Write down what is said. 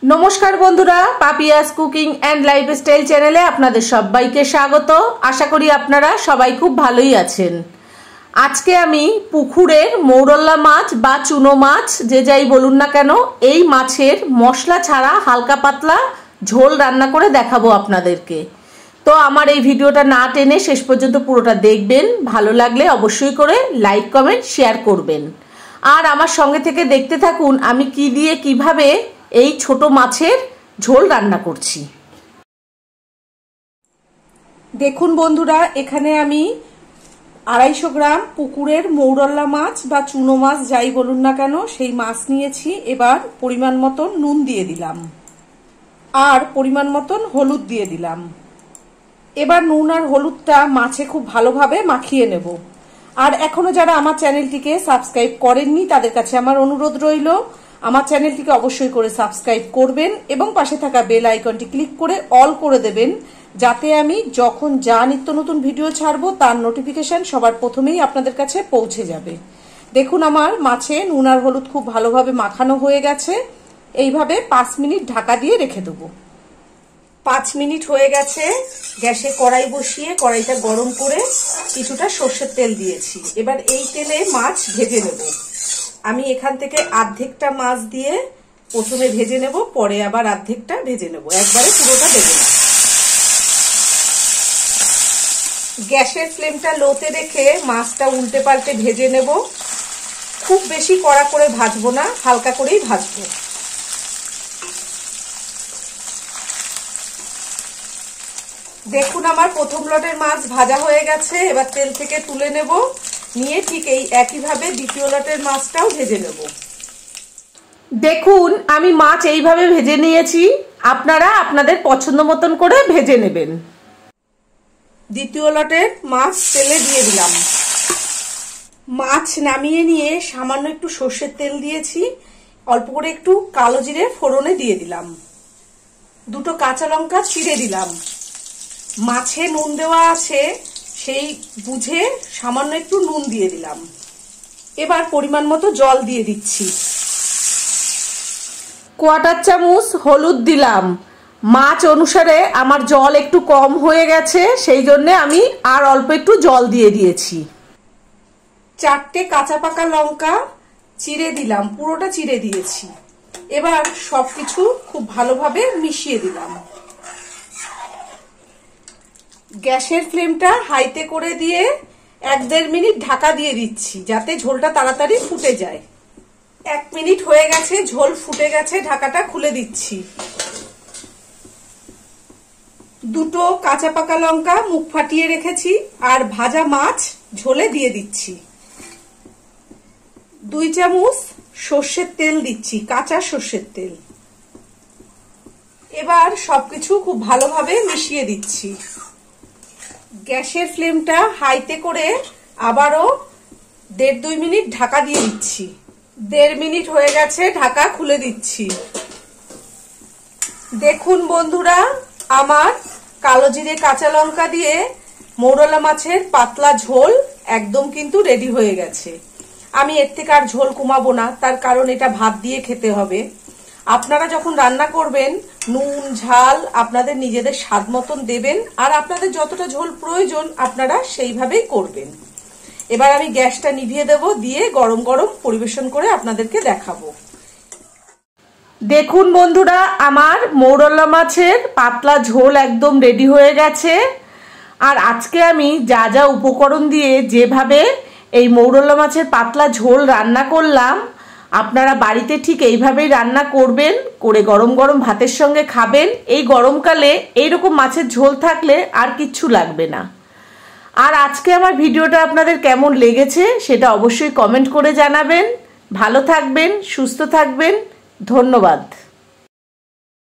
नमस्कार बंधुरा पापियास cooking and lifestyle चैनेले आपनादेर सबाइके स्वागत। आशा करी आपनारा सबाई खूब भालोई आछेन। आजके आमी पुकुरेर मौरल्ला माछ बा चुनो माछ जे जाई बोलुन ना केन एई माछेर मशला छाड़ा हालका पातला झोल रान्ना करे देखाबो आपनादेरके। तो आमार एई भिडियोटा ना टेने शेष पर्यन्त पुरोटा देखबेन। भालो लागले अवश्यई करे लाइक कमेंट शेयर करबेन और आमार संगे थेके देखते थाकुन आमी कि दिये किभाबे এই ছোট মাছের ঝোল রান্না করছি। দেখুন বন্ধুরা, এখানে আমি 250 গ্রাম পুকুরের মৌরল্লা মাছ বা চুনো মাছ যাই বলুন না কেন সেই মাছ নিয়েছি। এবার পরিমাণ মতন নুন দিয়ে দিলাম আর পরিমাণ মতন হলুদ দিয়ে দিলাম। এবার নুন আর হলুদটা মাছে খুব ভালোভাবে মাখিয়ে নেব। আর এখনো যারা আমার চ্যানেলটিকে সাবস্ক্রাইব করেননি তাদের কাছে আমার অনুরোধ রইল আমার চ্যানেলটিকে অবশ্যই করে সাবস্ক্রাইব করবেন এবং পাশে থাকা বেল আইকনটি ক্লিক করে অল করে দেবেন যাতে আমি যখন যা নিত্য নতুন ভিডিও ছাড়বো তার নোটিফিকেশন সবার প্রথমেই আপনাদের কাছে পৌঁছে যাবে। দেখুন আমার মাছে নুন আর হলুদ খুব ভালোভাবে মাখানো হয়ে গেছে। এইভাবে 5 মিনিট ঢাকা দিয়ে রেখে দেব। 5 মিনিট হয়ে গেছে। গ্যাসে কড়াই বসিয়ে কড়াইটা গরম করে কিছুটা সরষের তেল দিয়েছি। এবার এই তেলে মাছ ভেজে নেব। আমি এখান থেকে অর্ধেকটা মাছ দিয়ে প্রথমে ভেজে নেব, পরে আবার অর্ধেকটা ভেজে নেব, একবারে পুরোটা ভেজে নেব। গ্যাসের ফ্লেমটা লোতে রেখে মাছটা উল্টে পাল্টে ভেজে নেব। খুব বেশি কড়া করে ভাজবো না, হালকা করেই ভাজবো। দেখুন আমার প্রথম লটের মাছ ভাজা হয়ে গেছে। এবার তেল থেকে তুলে নেব, নিয়ে ঠিক এই একইভাবে দ্বিতীয় লটের মাছটাও ভেজে নেব। দেখুন আমি মাছ এইভাবে ভেজে নিয়েছি, আপনারা আপনাদের পছন্দ মতন করে ভেজে নেবেন। দ্বিতীয় লটের মাছ তেলে দিয়ে দিলাম। মাছ নামিয়ে নিয়ে সামান্য একটু সর্ষের তেল দিয়েছি, অল্প করে একটু কালো জিরে ফোড়নে দিয়ে দিলাম, দুটো কাঁচা লঙ্কা চিড়ে দিলাম। মাছে নুন দেওয়া আছে সেই বুঝে সামান্য একটু নুন দিয়ে দিলাম। এবার পরিমাণ মতো জল দিয়ে দিচ্ছি। 1/4 চামচ হলুদ দিলাম। মাছ অনুসারে আমার জল একটু কম হয়ে গেছে, সেই জন্য আমি আর অল্প একটু জল দিয়ে দিয়েছি। 4টে কাঁচা পাকা লঙ্কা চিড়ে দিলাম, পুরোটা চিড়ে দিয়েছি। এবার সবকিছু খুব ভালোভাবে মিশিয়ে দিলাম। গ্যাসের ফ্লেমটা হাইতে করে দিয়ে 1-1.5 মিনিট ঢাকা দিয়ে দিচ্ছি যাতে ঝোলটা তাড়াতাড়ি ফুটে যায়। 1 মিনিট হয়ে গেছে, ঝোল ফুটে গেছে, ঢাকাটা খুলে দিচ্ছি। দুটো কাঁচা পাকা লঙ্কা মুখ ফাটিয়ে রেখেছি আর ভাজা মাছ ঝোলে দিয়ে দিচ্ছি। 2 চামচ সর্ষের তেল দিচ্ছি, কাঁচা সর্ষের তেল। এবার সবকিছু খুব ভালোভাবে মিশিয়ে দিচ্ছি। গ্যাসের ফ্লেমটা হাইতে করে আবারও 1.5-2 মিনিট ঢাকা দিয়ে দিচ্ছি। 1.5 মিনিট হয়ে গেছে, ঢাকা খুলে দিচ্ছি। দেখুন বন্ধুরা, আমার কালো জিরে কাঁচা লঙ্কা দিয়ে মৌরলা মাছের পাতলা ঝোল একদম কিন্তু রেডি হয়ে গেছে। আমি এর থেকে আর ঝোল কমাবো না, তার কারণ এটা ভাত দিয়ে খেতে হবে। আপনারা যখন রান্না করবেন নুন ঝাল আপনাদের নিজেদের স্বাদ মতন দেবেন আর আপনাদের যতটা ঝোল প্রয়োজন আপনারা সেইভাবেই করবেন। এবার আমি গ্যাসটা নিভিয়ে দেব, দিয়ে গরম গরম পরিবেশন করে আপনাদেরকে দেখাবো। দেখুন বন্ধুরা, আমার মৌরলা মাছের পাতলা ঝোল একদম রেডি হয়ে গেছে। আর আজকে আমি যা যা উপকরণ দিয়ে যেভাবে এই মৌরলা মাছের পাতলা ঝোল রান্না করলাম আপনারা বাড়িতে ঠিক এইভাবেই রান্না করবেন, করে গরম গরম ভাতের সঙ্গে খাবেন। এই গরমকালে এইরকম মাছের ঝোল থাকলে আর কিচ্ছু লাগবে না। আর আজকে আমার ভিডিওটা আপনাদের কেমন লেগেছে সেটা অবশ্যই কমেন্ট করে জানাবেন। ভালো থাকবেন, সুস্থ থাকবেন, ধন্যবাদ।